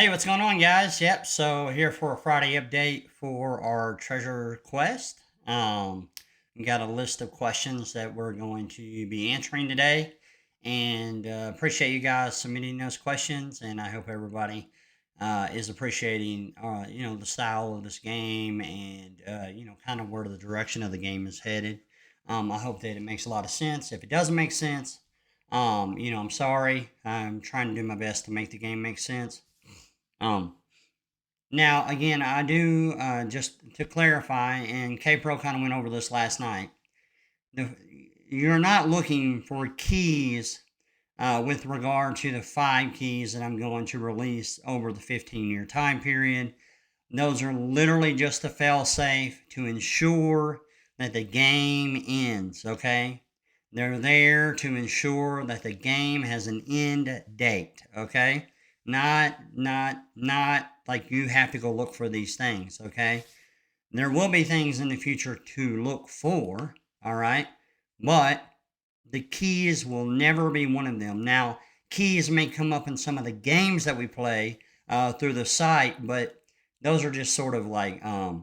Hey, what's going on, guys? Yep, so here for a Friday update for our Trezor Quest. We got a list of questions that we're going to be answering today, and appreciate you guys submitting those questions. And I hope everybody is appreciating, the style of this game and kind of where the direction of the game is headed. I hope that it makes a lot of sense. If it doesn't make sense, I'm sorry. I'm trying to do my best to make the game make sense. Um, Now, again, I do just to clarify, and K Pro kind of went over this last night. The, you're not looking for keys with regard to the 5 keys that I'm going to release over the 15-year time period. Those are literally just a fail safe to ensure that the game ends, okay? They're there to ensure that the game has an end date, okay? Not like you have to go look for these things, okay? There will be things in the future to look for, all right? But the keys will never be one of them. Now, keys may come up in some of the games that we play through the site, but those are just sort of like part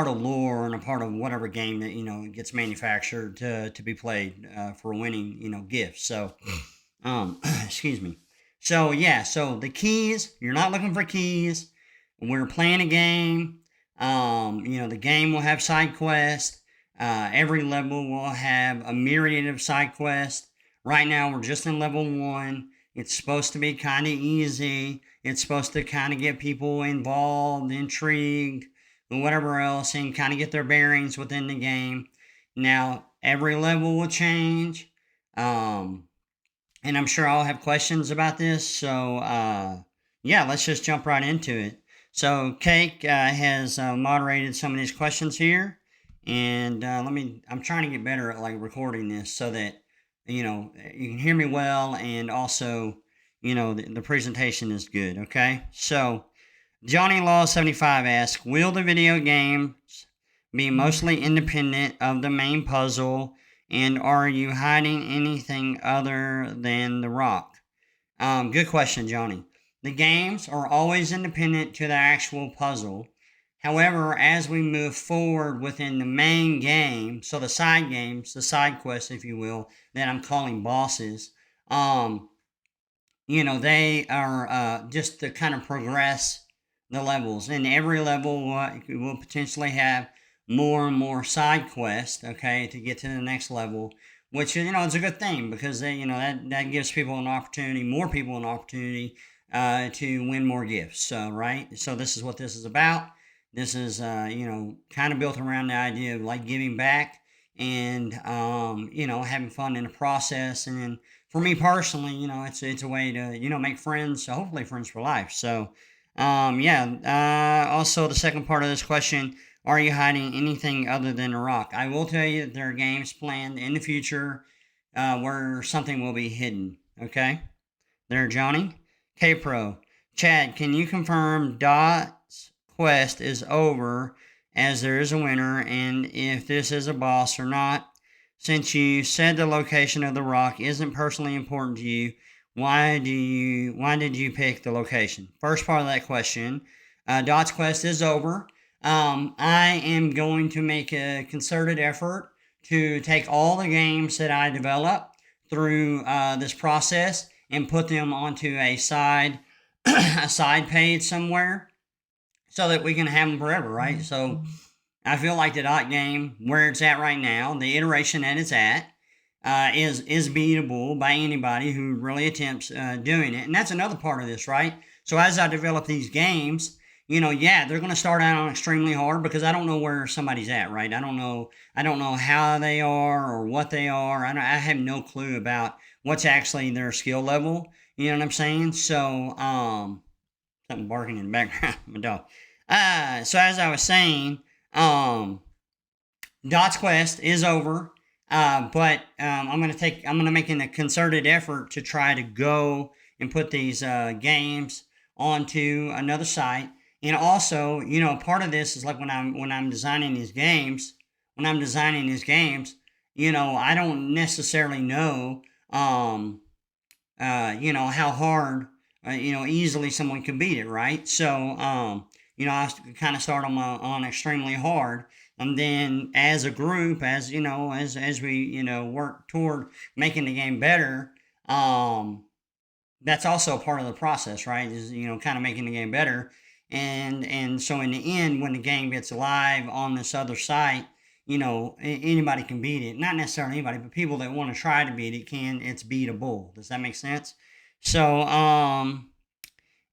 of lore and a part of whatever game that gets manufactured to be played for winning gifts. So, excuse me. So yeah, so the keys, you're not looking for keys. We're playing a game. The game will have side quests. Every level will have a myriad of side quests. Right now, we're just in level one. It's supposed to be kind of easy. It's supposed to kind of get people involved, intrigued, and whatever else, and kind of get their bearings within the game. Now, every level will change. Um, and I'm sure I'll have questions about this. So, yeah, let's just jump right into it. So, Cake has moderated some of these questions here, and I'm trying to get better at like recording this so that you can hear me well, and also the presentation is good. Okay, so Johnny Law 75 asks, will the video games be mostly independent of the main puzzle, and are you hiding anything other than the rock? Good question, Johnny. The games are always independent to the actual puzzle. However, as we move forward within the main game, so the side games, the side quests, if you will, that I'm calling bosses, um, they are just to kind of progress the levels. And every level will potentially have more and more side quests, okay, to get to the next level, which, is a good thing because that gives people an opportunity, more people an opportunity to win more gifts. So, right? So, this is what this is about. This is, kind of built around the idea of like giving back and, having fun in the process. And then for me personally, it's a way to make friends, hopefully friends for life. So, yeah. Also, the second part of this question: are you hiding anything other than a rock? I will tell you that there are games planned in the future where something will be hidden. Okay, there, Johnny. K Pro, Chad, can you confirm Dot's quest is over as there is a winner, and if this is a boss or not? Since you said the location of the rock isn't personally important to you, why did you pick the location? First part of that question, Dot's quest is over. I am going to make a concerted effort to take all the games that I develop through this process and put them onto a side a side page somewhere so that we can have them forever, right? So I feel like the dot game, where it's at right now, the iteration that it's at, is beatable by anybody who really attempts doing it. And that's another part of this, right? So as I develop these games, yeah, they're going to start out on extremely hard because I don't know where somebody's at, right? I don't know how they are or what they are. I have no clue about what's actually their skill level. You know what I'm saying? So, something barking in the background, my dog. So as I was saying, um, Dot's quest is over, but I'm gonna make a concerted effort to try to go and put these games onto another site. And also, part of this is like when I'm designing these games, I don't necessarily know, how hard easily someone could beat it, right? So, I kind of start on extremely hard, and then as a group, as we work toward making the game better, that's also part of the process, right? Is kind of making the game better, and so in the end, when the game gets live on this other site, anybody can beat it. Not necessarily anybody, but people that want to try to beat it can. It's beatable. Does that make sense? So,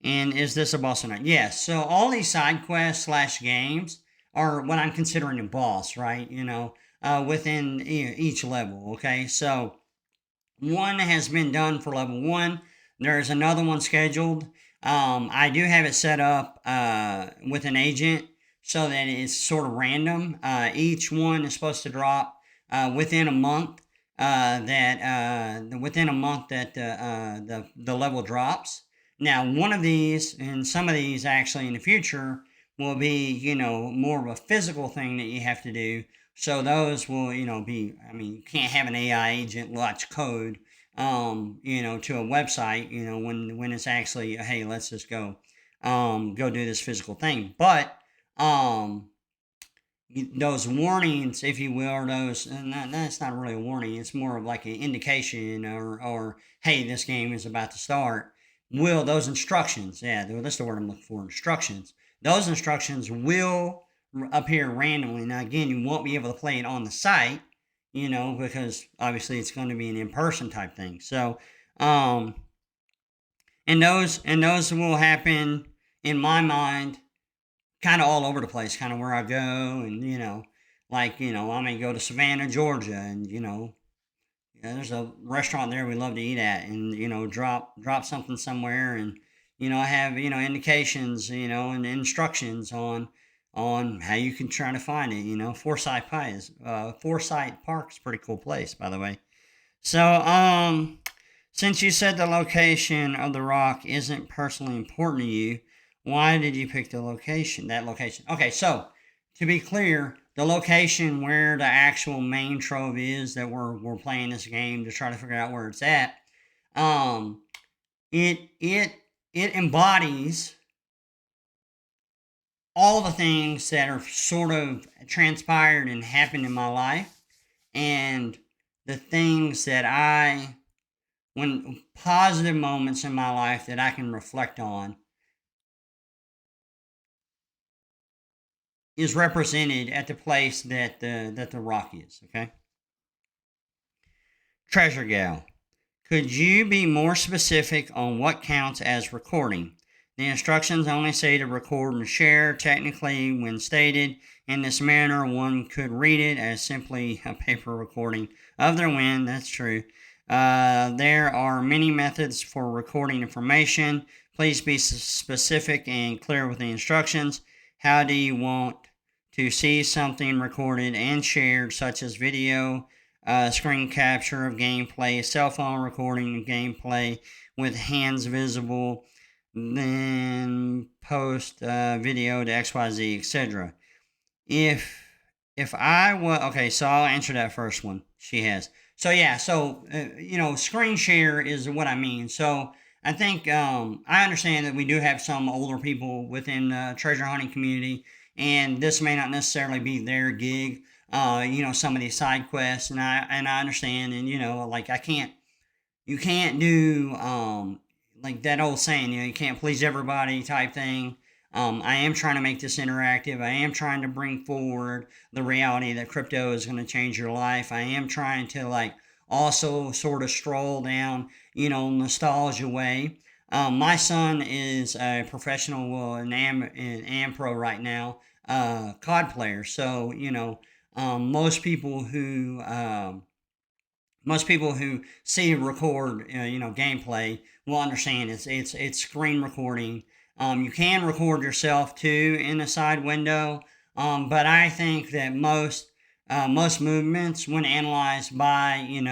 and is this a boss or not? Yes. So all these side quests slash games are what I'm considering a boss, right? Within each level. Okay. So one has been done for level one. There's another one scheduled. I do have it set up with an agent so that it's sort of random. Each one is supposed to drop within a month. That within a month that the level drops. Now, one of these and some of these actually in the future will be more of a physical thing that you have to do. So those will be. I mean, you can't have an AI agent watch code to a website, when it's actually, hey, let's just go do this physical thing. But um, those warnings, if you will, or those, and that's not really a warning. It's more of like an indication, or hey, this game is about to start. Will those instructions? Yeah, that's the word I'm looking for. Instructions. Those instructions will appear randomly. Now, again, you won't be able to play it on the site, because obviously it's going to be an in-person type thing. So, and those will happen in my mind, kind of all over the place, kind of where I go, and like I may go to Savannah, Georgia, and there's a restaurant there we love to eat at, and drop something somewhere, and I have indications, and instructions on how you can try to find it. Forsyth Park's a pretty cool place, by the way. So, since you said the location of the rock isn't personally important to you, why did you pick that location? Okay, so to be clear, the location where the actual main trove is that we're playing this game to try to figure out where it's at, um, it embodies all the things that are sort of transpired and happened in my life, and the things that when positive moments in my life that I can reflect on is represented at the place that the rock is. Okay. Treasure Gal. Could you be more specific on what counts as recording? The instructions only say to record and share. Technically, when stated in this manner, one could read it as simply a paper recording of their win. That's true. There are many methods for recording information. Please be specific and clear with the instructions. How do you want to see something recorded and shared, such as video, screen capture of gameplay, cell phone recording of gameplay with hands visible, then post video to XYZ, etc. If I was okay, so I'll answer that first one. She has. So yeah, so screen share is what I mean. So I think I understand that we do have some older people within the treasure hunting community, and this may not necessarily be their gig. Some of these side quests, and I understand, and like you can't do like that old saying, you can't please everybody type thing. I am trying to make this interactive. I am trying to bring forward the reality that crypto is going to change your life. I am trying to like also sort of stroll down, nostalgia way. My son is a professional, well, an pro right now, COD player. So most people who see record gameplay will understand it's screen recording. You can record yourself too in a side window, but I think that most movements, when analyzed by in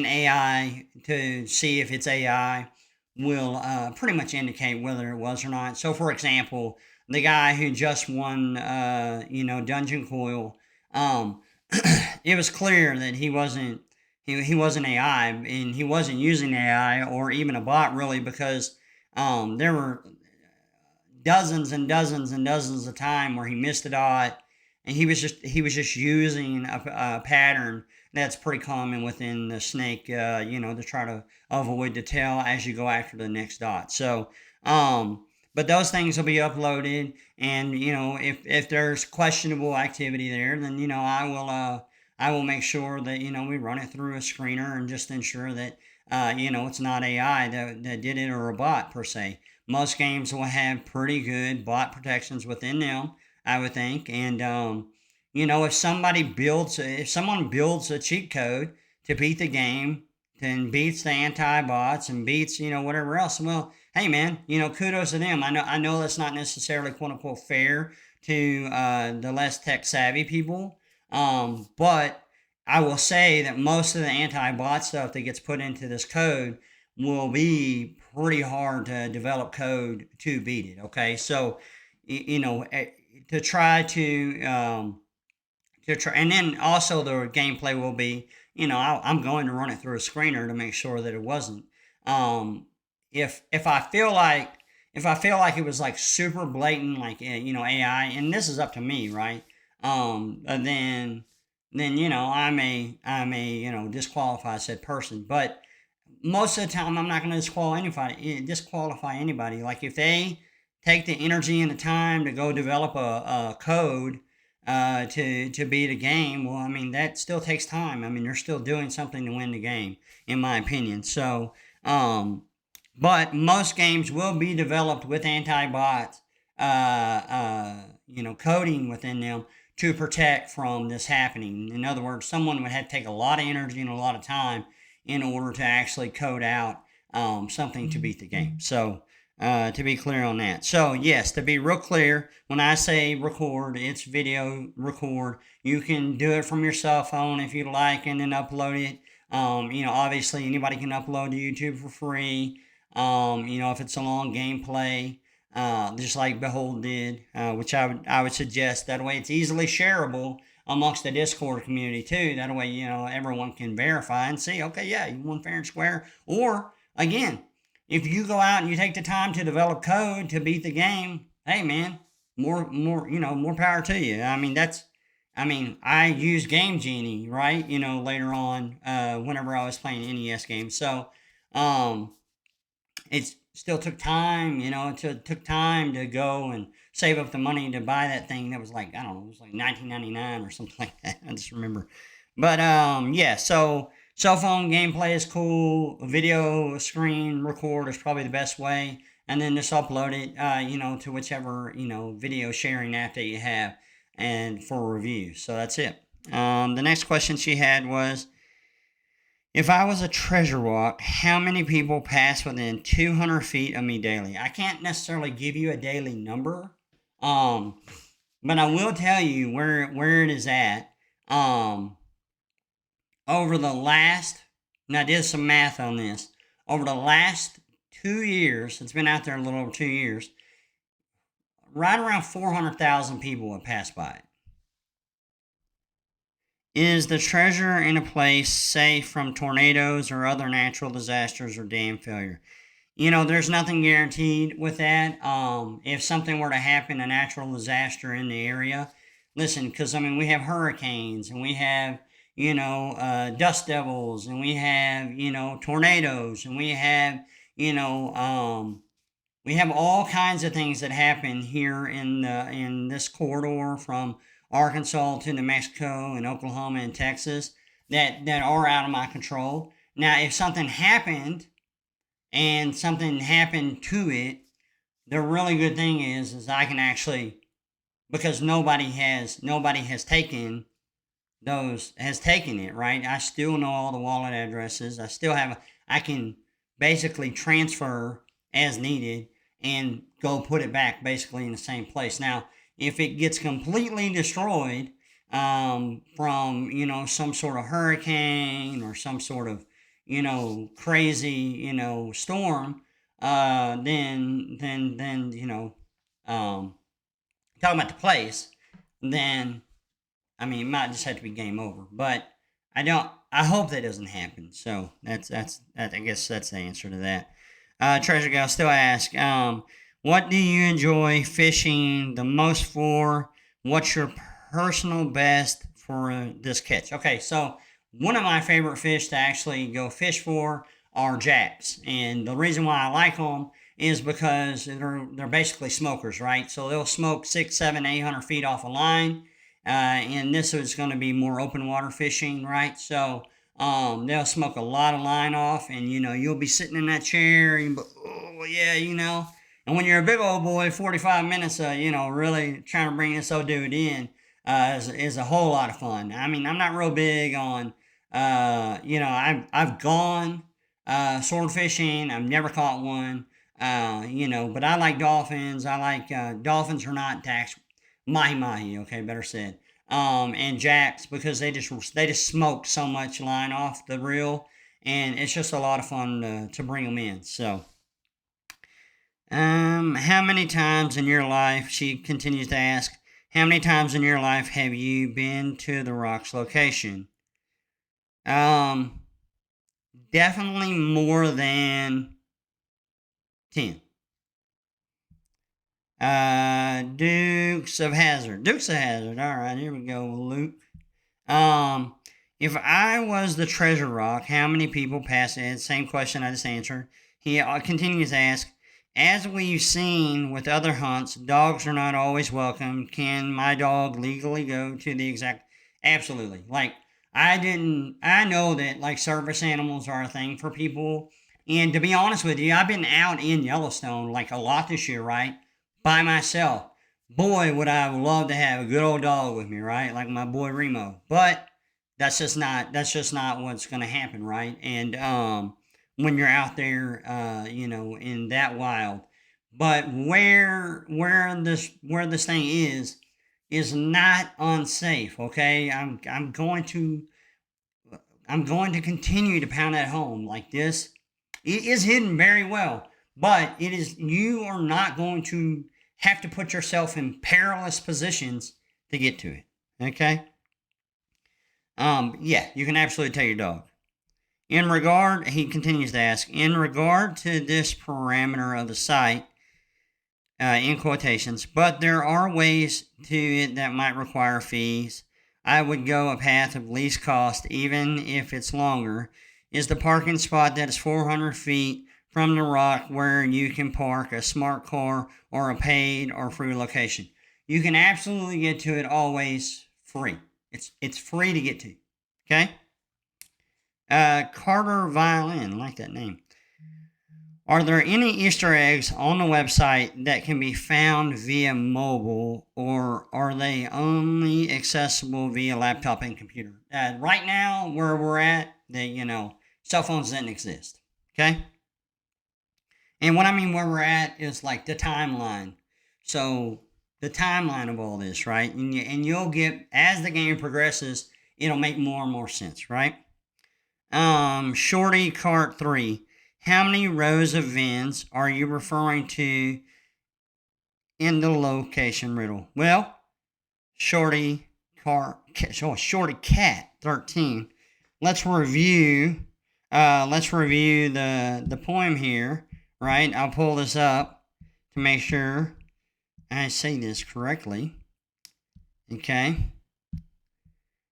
AI to see if it's AI, will pretty much indicate whether it was or not. So, for example, the guy who just won, Dungeon Coil, um, it was clear that he wasn't he wasn't AI, and he wasn't using AI or even a bot really, because there were dozens and dozens and dozens of time where he missed a dot, and he was just using a pattern that's pretty common within the snake, to try to avoid the tail as you go after the next dot. So, but those things will be uploaded, and if there's questionable activity there, then I will make sure that we run it through a screener and just ensure that it's not AI that did it, or a bot per se. Most games will have pretty good bot protections within them, I would think. And if someone builds a cheat code to beat the game, then beats the anti-bots and beats whatever else, well, hey man, kudos to them. I know that's not necessarily quote unquote fair to the less tech savvy people, but I will say that most of the anti-bot stuff that gets put into this code will be pretty hard to develop code to beat it. Okay, so to try to try, and then also the gameplay will be, I'm going to run it through a screener to make sure that it wasn't. Um, if I feel like it was like super blatant, like AI, and this is up to me, right? Then I may disqualify said person, but most of the time I'm not going to disqualify anybody. Like if they take the energy and the time to go develop a code to beat a game, well, I mean that still takes time. I mean they're still doing something to win the game, in my opinion. So, but most games will be developed with anti-bots, coding within them to protect from this happening. In other words, someone would have to take a lot of energy and a lot of time in order to actually code out something to beat the game. So, to be clear on that. So, yes, to be real clear, when I say record, it's video record. You can do it from your cell phone if you like, and then upload it. Obviously, anybody can upload to YouTube for free. If it's a long gameplay, just like Behold did, which I would suggest. That way, it's easily shareable amongst the Discord community too. That way, everyone can verify and see, okay, yeah, you won fair and square. Or again, if you go out and you take the time to develop code to beat the game, hey man, more power to you. I use Game Genie, right? Later on, whenever I was playing NES games. So, um, it still took time, it took time to go and save up the money to buy that thing that was like, I don't know, it was like 1999 or something like that. I just remember. But yeah, so cell phone gameplay is cool. Video screen record is probably the best way. And then just upload it, to whichever, video sharing app that you have and for review. So that's it. The next question she had was, if I was a treasure walk, how many people pass within 200 feet of me daily? I can't necessarily give you a daily number, um, but I will tell you where it is at. Um, over the last, and I did some math on this, over the last 2 years, it's been out there a little over 2 years, right around 400,000 people have passed by it. Is the treasure in a place safe from tornadoes or other natural disasters or dam failure? There's nothing guaranteed with that. If something were to happen, a natural disaster in the area, listen, because we have hurricanes, and we have, dust devils, and we have, tornadoes, and we have all kinds of things that happen here in this corridor from Arkansas to New Mexico and Oklahoma and Texas that are out of my control. Now, if something happened and something happened to it, the really good thing is I can actually, because nobody has taken it, right? I still know all the wallet addresses. I can basically transfer as needed and go put it back basically in the same place. Now, if it gets completely destroyed, from some sort of hurricane or some sort of crazy storm, then talking about the place, then it might just have to be game over. But I hope that doesn't happen. So I guess that's the answer to that. Treasure Gal still asks, what do you enjoy fishing the most for? What's your personal best for this catch? Okay, so one of my favorite fish to actually go fish for are jacks, and the reason why I like them is because they're basically smokers, right? So they'll smoke 6, 7, 800 feet off a line, and this is going to be more open water fishing, right? So they'll smoke a lot of line off, and you'll be sitting in that chair, and oh yeah, and when you're a big old boy, 45 minutes, really trying to bring this old dude in is a whole lot of fun. I mean, I'm not real big on, I've gone sword fishing. I've never caught one. But I like dolphins. I like dolphins are not tax mahi mahi. Okay, better said. And jacks because they just smoke so much line off the reel, and it's just a lot of fun to bring them in. So, how many times in your life? She continues to ask. How many times in your life have you been to the Rocks location? Um, Definitely more than 10. Dukes of Hazard. Dukes of Hazard. All right, here we go, Luke. Um, if I was the treasure rock, how many people pass it? Same question I just answered. He continues to ask, as we've seen with other hunts, dogs are not always welcome. Can my dog legally go to the exact? Absolutely. Like, I know that like service animals are a thing for people. And to be honest with you, I've been out in Yellowstone like a lot this year, right? By myself. Boy, would I love to have a good old dog with me, right? Like my boy Remo. But that's just not what's going to happen, right? And when you're out there, in that wild. But where this thing is not unsafe. Okay, I'm going to continue to pound that home like this. It is hidden very well, but you are not going to have to put yourself in perilous positions to get to it. Okay. Yeah, you can absolutely tell your dog. He continues to ask, in regard to this parameter of the site, in quotations, but there are ways to it that might require fees. I would go a path of least cost, even if it's longer. Is the parking spot that is 400 feet from the rock where you can park a smart car or a paid or free location? You can absolutely get to it always free. It's free to get to. Okay? Carter Violin, I like that name. Are there any Easter eggs on the website that can be found via mobile, or are they only accessible via laptop and computer? Right now, where we're at, cell phones didn't exist. Okay? And what I mean where we're at is like the timeline. So, the timeline of all this, right? And you'll get, as the game progresses, it'll make more and more sense, right? Shorty Cart 3. How many rows of VINs are you referring to in the location riddle? Well, Shorty Cat 13. Let's review. Let's review the poem here, right? I'll pull this up to make sure I say this correctly. Okay.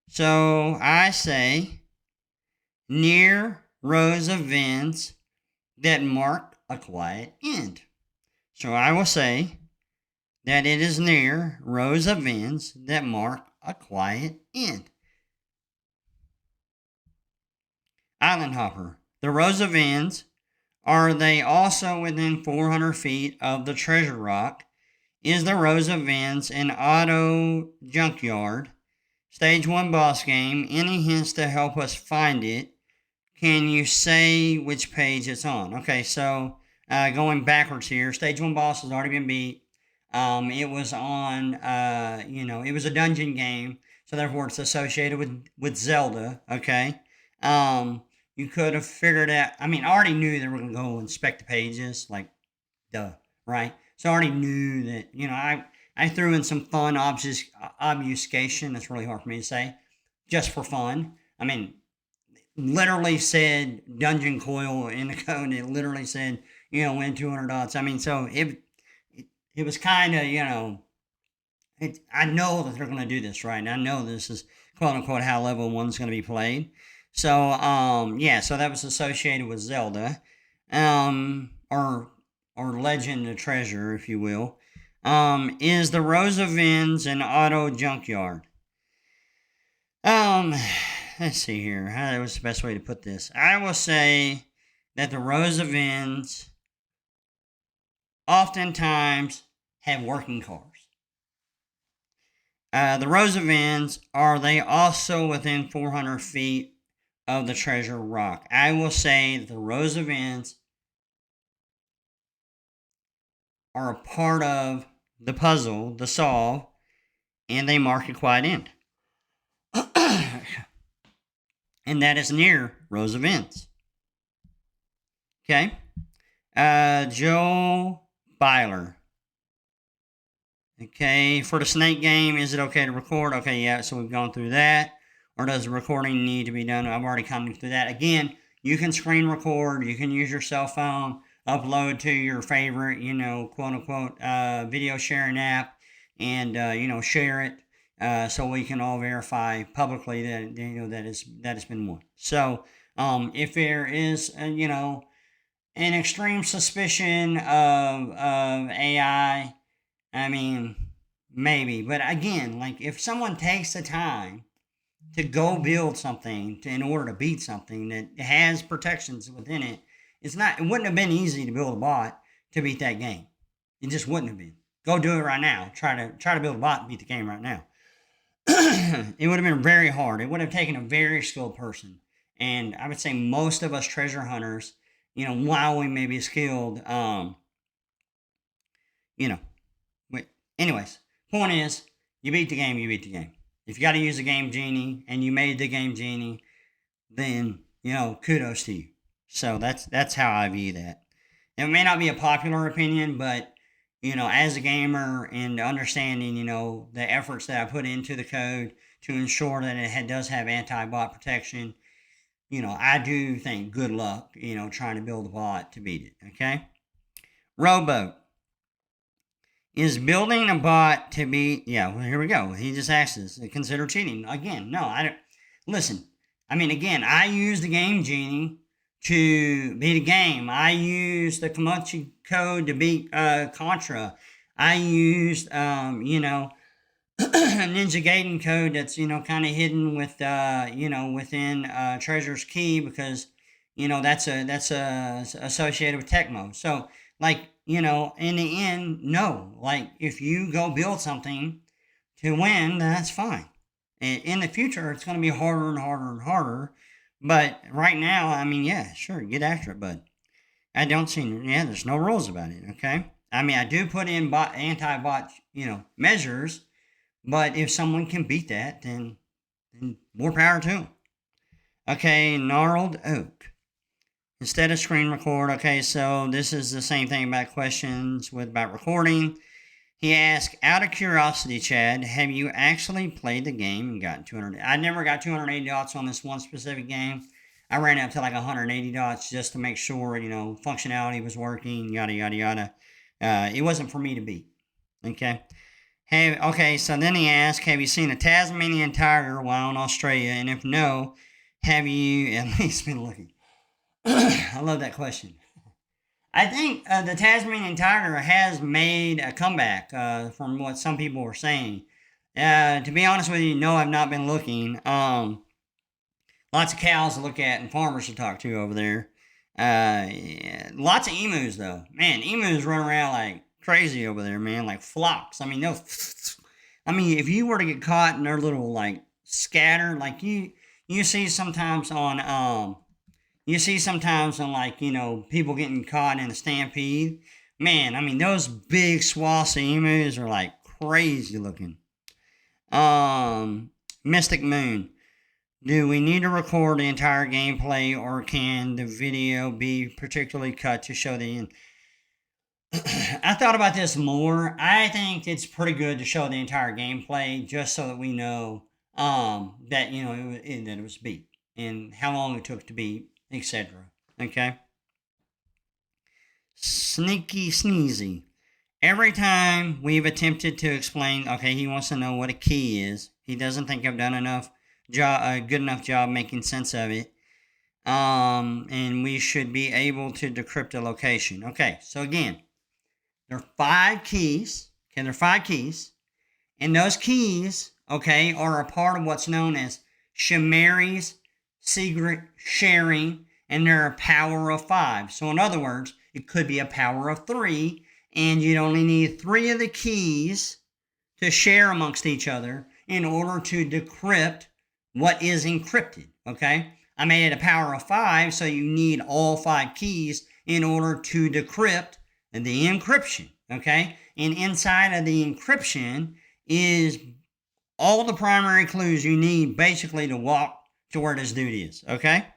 So I say near rows of VINs that mark a quiet end. So I will say that it is near rows of VINs that mark a quiet end. Island Hopper. The rows of VINs, are they also within 400 feet of the treasure rock? Is the rows of VINs an auto junkyard? Stage 1 boss game. Any hints to help us find it? Can you say which page it's on? Okay, so going backwards here, stage 1 boss has already been beat. It was on, it was a dungeon game, so therefore it's associated with Zelda. Okay, you could have figured out. I mean, I already knew they were going to go inspect the pages, like, duh, right? So I already knew that. I threw in some fun obfuscation. That's really hard for me to say, just for fun. I mean, literally said dungeon coil in the code. It literally said, win 200 dots. I mean, so it was kind of, I know that they're going to do this, right? And I know this is quote unquote how level one's going to be played. So, yeah, so that was associated with Zelda, or Legend of Treasure, if you will. Is the Rose of Vins an auto junkyard? Um, let's see here. How was the best way to put this? I will say that the Rose of Vins oftentimes have working cars. The Rose of Vins, are they also within 400 feet of the treasure rock? I will say that the Rose of Vins are a part of the puzzle, the solve, and they mark a quiet end. And that is near Rose of Vins. Okay? Joe Byler. Okay, for the snake game, is it okay to record? Okay, yeah, so we've gone through that. Or does the recording need to be done? I've already come through that. Again, you can screen record, you can use your cell phone, upload to your favorite, quote unquote, video sharing app, and, share it. So we can all verify publicly that, that it's been won. So, if there is, an extreme suspicion of AI, I mean, maybe. But again, like if someone takes the time to go build something in order to beat something that has protections within it, it wouldn't have been easy to build a bot to beat that game. It just wouldn't have been. Go do it right now. Try to build a bot and beat the game right now. It would have been very hard. It would have taken a very skilled person. And I would say most of us treasure hunters, while we may be skilled, you know, anyways, point is, you beat the game, you beat the game. If you got to use a game genie and you made the game genie, then, kudos to you. So that's how I view that. It may not be a popular opinion, but, as a gamer and understanding, the efforts that I put into the code to ensure that it does have anti-bot protection, I do think good luck, trying to build a bot to beat it, okay? Rowboat. Is building a bot to be, well, here we go. He just asked us, consider cheating. Again, no, I don't. Listen, I mean, again, I use the game genie to beat a game. I used the Komochi code to beat Contra. I used, Ninja Gaiden code that's, kind of hidden with, within Treasure's Key because, that's associated with Tecmo. So, like, in the end, no. Like, if you go build something to win, that's fine. And in the future, it's going to be harder and harder and harder. But right now, I mean, yeah, sure, get after it, bud. I don't see, there's no rules about it, okay? I mean, I do put in anti-bot, measures, but if someone can beat that, then more power to them. Okay, Gnarled Oak. Instead of screen record, okay, so this is the same thing about questions about recording. He asked, out of curiosity, Chad, have you actually played the game and gotten 200? I never got 280 dots on this one specific game. I ran up to like 180 dots just to make sure, functionality was working, yada, yada, yada. It wasn't for me to beat, okay? Okay, so then he asked, have you seen a Tasmanian tiger while in Australia? And if no, have you at least been looking? I love that question. I think the Tasmanian tiger has made a comeback from what some people were saying. To be honest with you, no, I've not been looking. Lots of cows to look at and farmers to talk to over there. Yeah, lots of emus, though. Man, emus run around like crazy over there, man, like flocks. I mean, if you were to get caught in their little, like, scatter, like you see sometimes on, like, people getting caught in a stampede. Man, I mean, those big swaths of emus are like crazy looking. Mystic Moon. Do we need to record the entire gameplay or can the video be particularly cut to show the end? I thought about this more. I think it's pretty good to show the entire gameplay just so that we know that, that it was beat. and how long it took to beat, etc. Okay? Sneaky Sneezy. Every time we've attempted to explain, okay, he wants to know what a key is. He doesn't think I've done a good enough job making sense of it. And we should be able to decrypt a location. Okay, so again, there are 5 keys. Okay, there are 5 keys. And those keys, okay, are a part of what's known as Shamari's secret sharing, and they're a power of 5. So, in other words, it could be a power of 3, and you'd only need 3 of the keys to share amongst each other in order to decrypt what is encrypted, okay? I made it a power of 5, so you need all 5 keys in order to decrypt the encryption, okay? And inside of the encryption is all the primary clues you need basically to walk to where this dude is, okay?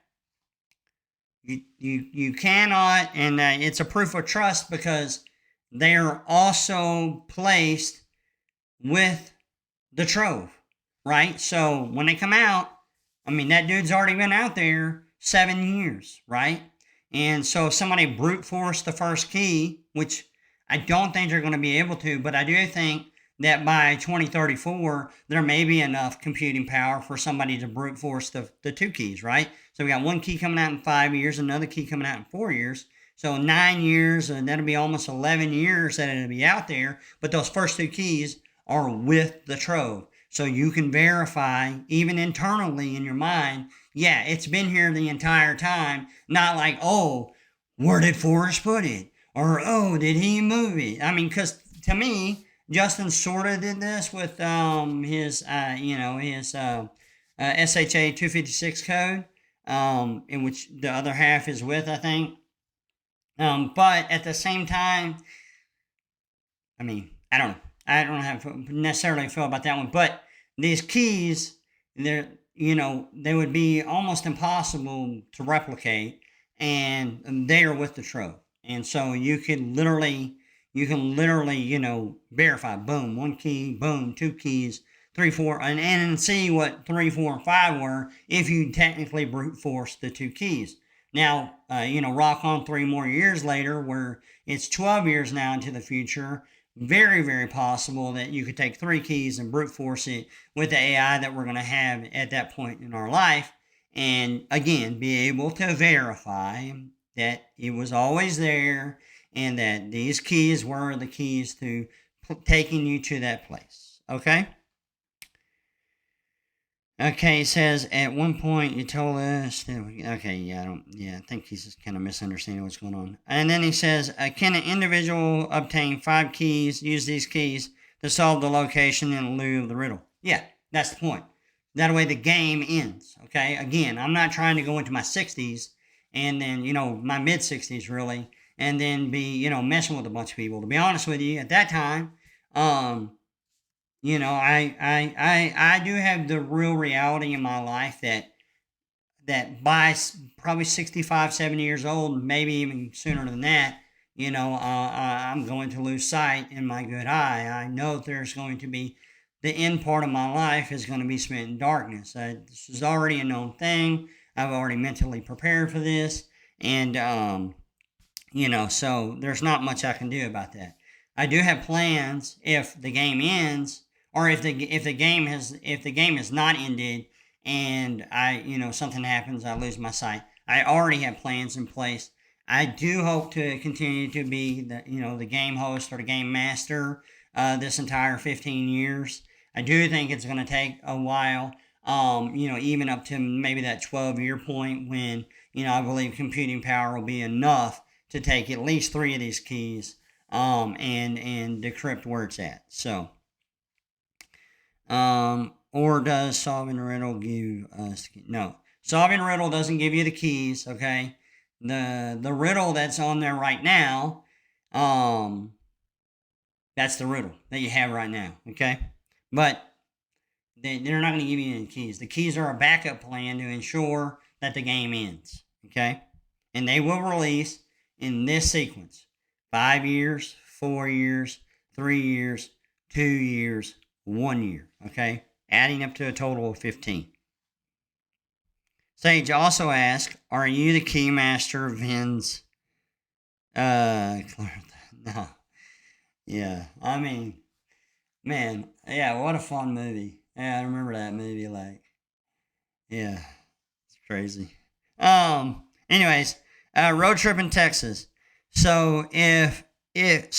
You cannot, and it's a proof of trust because they're also placed with the trove, right? So when they come out, I mean, that dude's already been out there 7 years, right? And so if somebody brute force the first key, which I don't think they're going to be able to, but I do think that by 2034, there may be enough computing power for somebody to brute force the 2 keys, right? So we got 1 key coming out in 5 years, another key coming out in 4 years. So 9 years, and that'll be almost 11 years that it'll be out there. But those first 2 keys are with the trove. So you can verify, even internally in your mind, yeah, it's been here the entire time. Not like, oh, where did Forrest put it? Or, oh, did he move it? I mean, because to me, Justin sort of did this with his SHA 256 code, in which the other half is with, I think. But at the same time, I mean, I don't know. I don't have necessarily feel about that one, but these keys, they would be almost impossible to replicate, and they are with the trove, and so you can literally, verify. Boom, 1 key. Boom, 2 keys. 3, 4, and see what 3, 4, and 5 were if you technically brute force the 2 keys. Now, rock on 3 more years later, where it's 12 years now into the future. Very, very possible that you could take 3 keys and brute force it with the AI that we're going to have at that point in our life. And again, be able to verify that it was always there and that these keys were the keys to taking you to that place. Okay? Okay, it says at one point you told us that I think he's just kind of misunderstanding what's going on. And then he says, can an individual obtain 5 keys, use these keys to solve the location in lieu of the riddle? Yeah, that's the point. That way the game ends. Okay, again, I'm not trying to go into my 60s and then, my mid 60s really, and then be, messing with a bunch of people. To be honest with you, at that time, I do have the real reality in my life that by probably 65, 70 years old, maybe even sooner than that, I'm going to lose sight in my good eye. I know there's going to be the end part of my life is going to be spent in darkness. This is already a known thing. I've already mentally prepared for this, and so there's not much I can do about that. I do have plans if the game ends, or if the game is not ended, and something happens, I lose my sight. I already have plans in place. I do hope to continue to be the game host or the game master this entire 15 years. I do think it's going to take a while. Even up to maybe that 12-year point when I believe computing power will be enough to take at least 3 of these keys and decrypt where it's at. So, or does solving a riddle give us? No, solving a riddle doesn't give you the keys. Okay, the riddle that's on there right now, that's the riddle that you have right now. Okay, but they're not going to give you any keys. The keys are a backup plan to ensure that the game ends. Okay, and they will release in this sequence: 5 years, 4 years, 3 years, 2 years, 1 year. Okay, adding up to a total of 15. Sage also asks, "Are you the keymaster of Vin's?" No, yeah. I mean, man, yeah. What a fun movie. Yeah, I remember that movie. Like, yeah, it's crazy. Anyways, road trip in Texas. So if it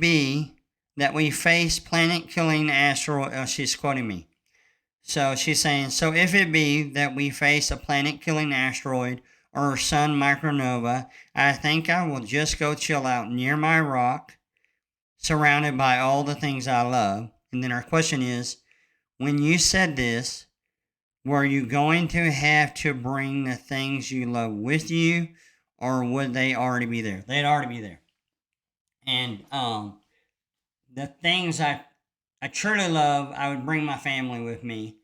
be that we face planet killing asteroid, she's quoting me. So she's saying, so if it be that we face a planet killing asteroid or sun micronova, I think I will just go chill out near my rock, surrounded by all the things I love. And then our question is, when you said this, were you going to have to bring the things you love with you, or would they already be there? They'd already be there. And the things I truly love, I would bring my family with me,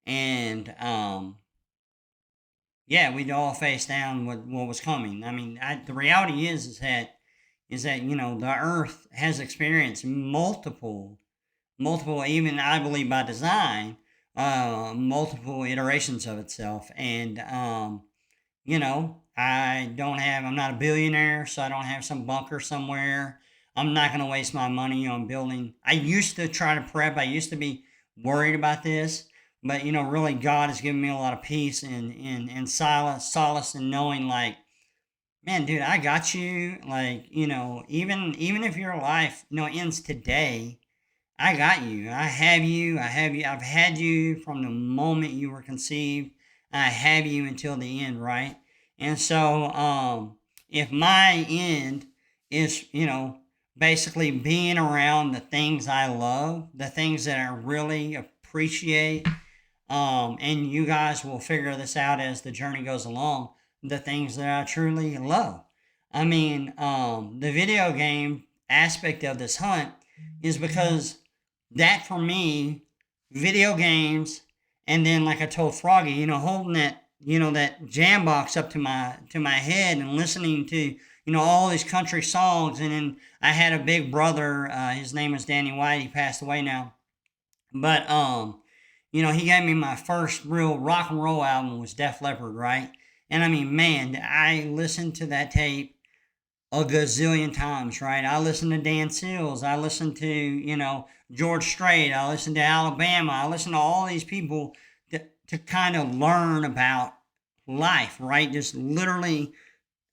and yeah, we'd all face down what was coming. I mean, the reality is that the Earth has experienced multiple, even I believe by design, multiple iterations of itself, and I'm not a billionaire, so I don't have some bunker somewhere. I'm not going to waste my money on building. I used to try to prep. I used to be worried about this, but really, God has given me a lot of peace and solace in knowing, like, man, dude, I got you. Like, even if your life, ends today, I got you. I have you. I have you. I've had you from the moment you were conceived. I have you until the end, right? And so, if my end is, basically being around the things I love, the things that I really appreciate, and you guys will figure this out as the journey goes along, the things that I truly love. I mean, the video game aspect of this hunt is because that for me, video games, and then like I told Froggy, holding that jam box up to my head and listening to all these country songs, and then I had a big brother. His name is Danny White. He passed away now, but he gave me my first real rock and roll album was Def Leppard, right? And I mean, man, I listened to that tape a gazillion times, right? I listened to Dan Seals. I listened to, George Strait. I listened to Alabama. I listened to all these people to kind of learn about life, right? Just literally,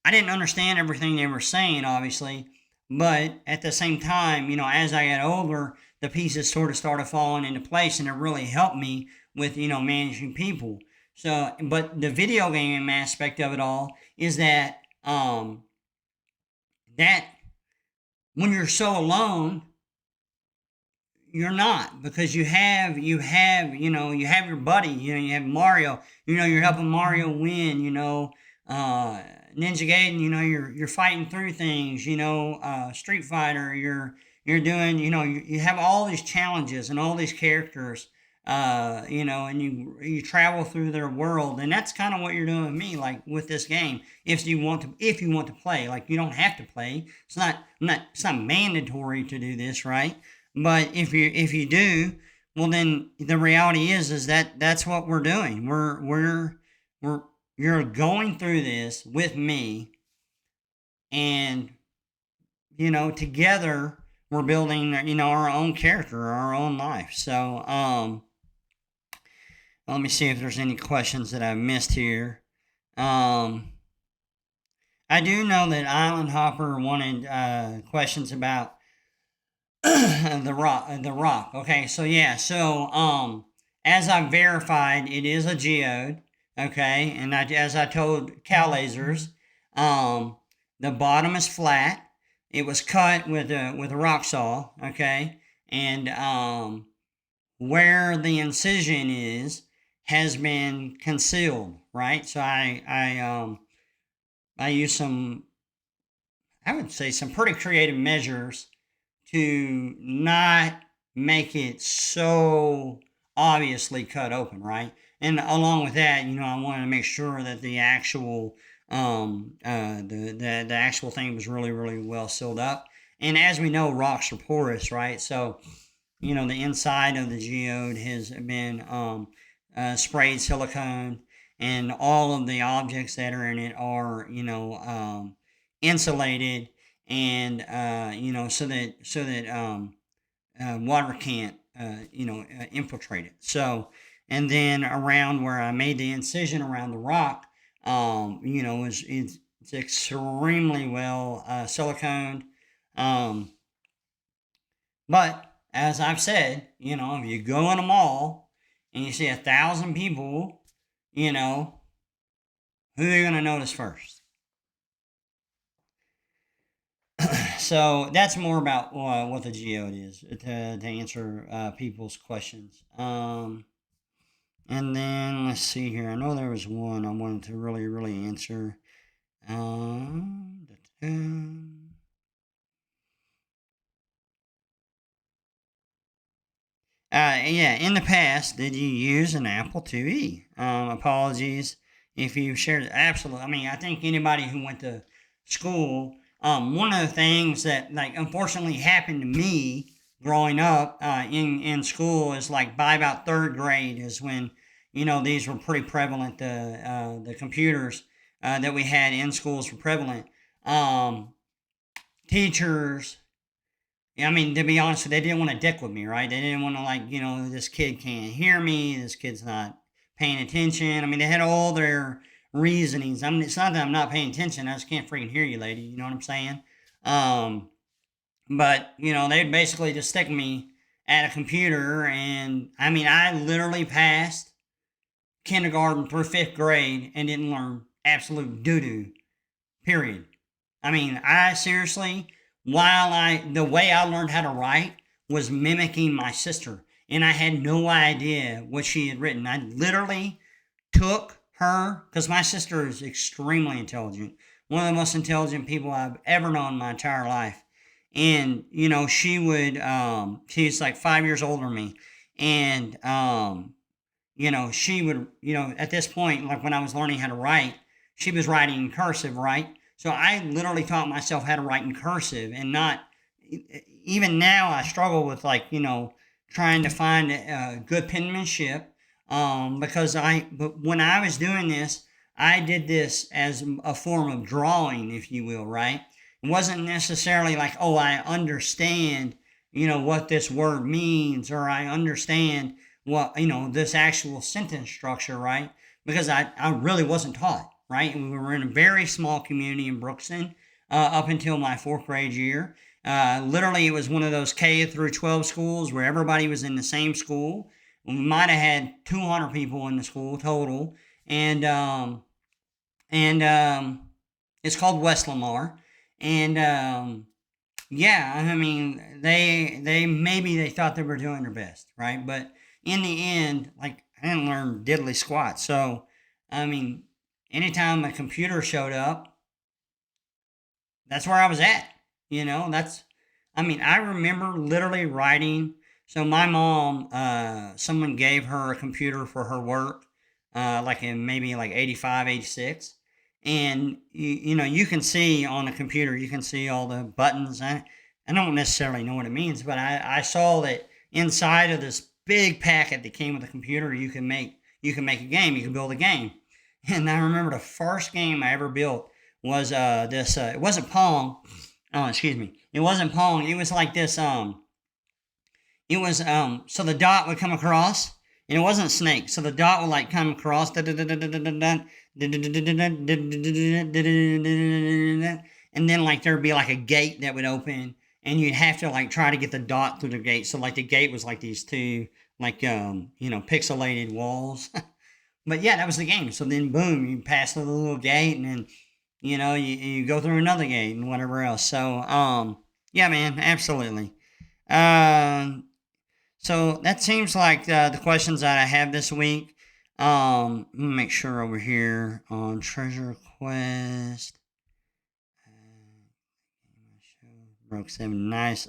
I didn't understand everything they were saying, obviously, but at the same time, as I got older, the pieces sort of started falling into place, and it really helped me with, managing people. So, but the video game aspect of it all is that when you're so alone, you're not, because you have your buddy, you have Mario, you're helping Mario win, Ninja Gaiden, you're fighting through things, Street Fighter, you're doing, you have all these challenges and all these characters, and you travel through their world, and that's kind of what you're doing with me, like with this game. If you want to play, like, you don't have to play. It's not mandatory to do this, right? But if you do, well, then the reality is that that's what we're doing. We're you're going through this with me, and together we're building, our own character, our own life. So, let me see if there's any questions that I missed here. Um, I do know that Island Hopper wanted questions about the rock. The rock. Okay, so yeah, so as I verified, it is a geode. Okay, and as I told Cal Lasers, um, the bottom is flat. It was cut with a rock saw. Okay, and where the incision is has been concealed, right? So I use some, I would say, some pretty creative measures to not make it so obviously cut open, right? And along with that, I wanted to make sure that the actual the actual thing was really, really well sealed up. And as we know, rocks are porous, right? So the inside of the geode has been sprayed silicone, and all of the objects that are in it are, insulated, and water can't, infiltrate it. So, and then around where I made the incision around the rock, it's extremely well siliconed. Um, but as I've said, if you go in a mall and you see 1,000 people, you know, who are you going to notice first? So that's more about what the geode is to answer people's questions. And then let's see here. I know there was one I wanted to really, really answer. Yeah, in the past, did you use an Apple IIe? Apologies if you shared. Absolutely. I mean, I think anybody who went to school, one of the things that, like, unfortunately happened to me growing up in school is like by about third grade is when, these were pretty prevalent. The computers that we had in schools were prevalent. Um, Teachers, yeah, I mean, to be honest, they didn't want to dick with me, right? They didn't want to, like, this kid can't hear me. This kid's not paying attention. I mean, they had all their reasonings. I mean, it's not that I'm not paying attention. I just can't freaking hear you, lady. You know what I'm saying? Um, but, they'd basically just stick me at a computer. And I mean, I literally passed kindergarten through fifth grade and didn't learn absolute doo doo, period. I mean, I seriously, the way I learned how to write was mimicking my sister, and I had no idea what she had written. I literally took her, because my sister is extremely intelligent, one of the most intelligent people I've ever known in my entire life. And, she's like 5 years older than me. And, she would, at this point, like when I was learning how to write, she was writing in cursive, right? So I literally taught myself how to write in cursive and not, even now I struggle with, like, trying to find good penmanship. But when I was doing this, I did this as a form of drawing, if you will, right? It wasn't necessarily like, oh, I understand, what this word means, or I understand what, this actual sentence structure, right? Because I really wasn't taught, right? And we were in a very small community in Brookston up until my fourth grade year. Literally, it was one of those K through 12 schools where everybody was in the same school. We might have had 200 people in the school total, and it's called West Lamar. And yeah, I mean, they maybe they thought they were doing their best, right? But in the end, like, I didn't learn diddly squat. So, I mean, anytime a computer showed up, that's where I was at. I mean, I remember literally writing. So my mom, someone gave her a computer for her work, like in maybe like 85, 86. And, you can see on a computer, you can see all the buttons. I don't necessarily know what it means, but I saw that inside of this big packet that came with the computer, you can make a game, you can build a game. And I remember the first game I ever built was this. It wasn't Pong. Oh, excuse me. It wasn't Pong. It was like this. It was So the dot would come across, and it wasn't Snake. So the dot would like come across, and then like there'd be like a gate that would open, and you'd have to like try to get the dot through the gate. So like the gate was like these two like pixelated walls. But yeah, that was the game. So then, boom, you pass through the little gate, and then you go through another gate and whatever else. So yeah, man, absolutely. Um, so that seems like the questions that I have this week. Let me make sure over here on Trezor Quest. Broke 7, nice.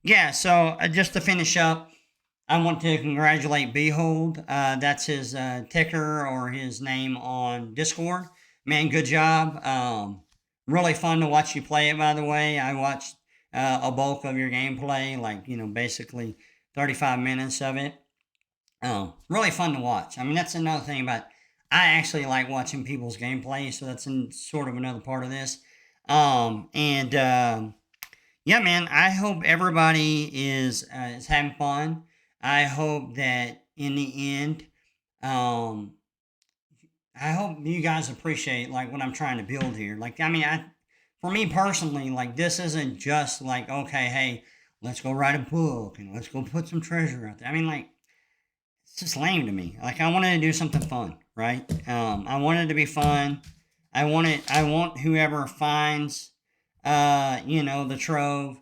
Yeah. So just to finish up, I want to congratulate Behold. That's his ticker or his name on Discord. Man, good job. Really fun to watch you play it, by the way. I watched a bulk of your gameplay, like, basically 35 minutes of it. Really fun to watch. I mean, that's another thing about. I actually like watching people's gameplay, so that's sort of another part of this. And Yeah, man, I hope everybody is having fun. I hope that in the end, um, I hope you guys appreciate like what I'm trying to build here. Like, I mean, for me personally, like this isn't just like okay, hey, let's go write a book and let's go put some treasure out there. I mean, like it's just lame to me. Like I wanted to do something fun, right? I wanted to be fun. I want whoever finds, the trove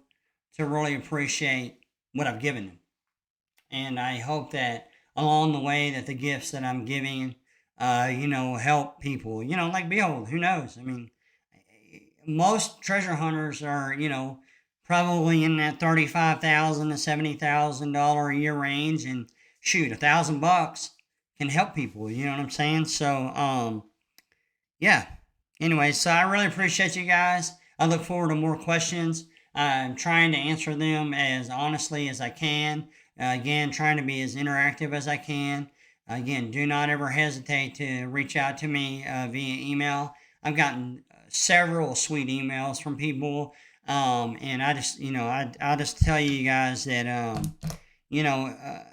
to really appreciate what I've given them. And I hope that along the way that the gifts that I'm giving, help people. Like behold, who knows? I mean, most treasure hunters are, probably in that $35,000 to $70,000 a year range, and shoot, $1,000 can help people. You know what I'm saying? So, yeah. Anyway, so I really appreciate you guys. I look forward to more questions. I'm trying to answer them as honestly as I can. Again, trying to be as interactive as I can. Again, do not ever hesitate to reach out to me via email. I've gotten several sweet emails from people, and I just, I'll just tell you guys that, you know, uh,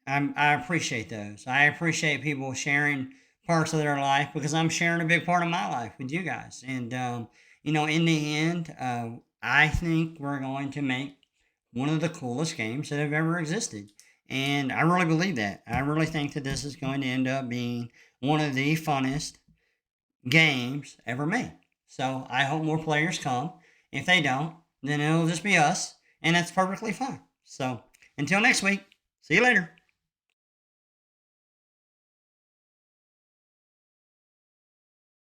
I appreciate those. I appreciate people sharing parts of their life because I'm sharing a big part of my life with you guys. And, in the end, I think we're going to make one of the coolest games that have ever existed. And I really believe that. I really think that this is going to end up being one of the funnest games ever made. So I hope more players come. If they don't, then it'll just be us. And that's perfectly fine. So until next week, see you later.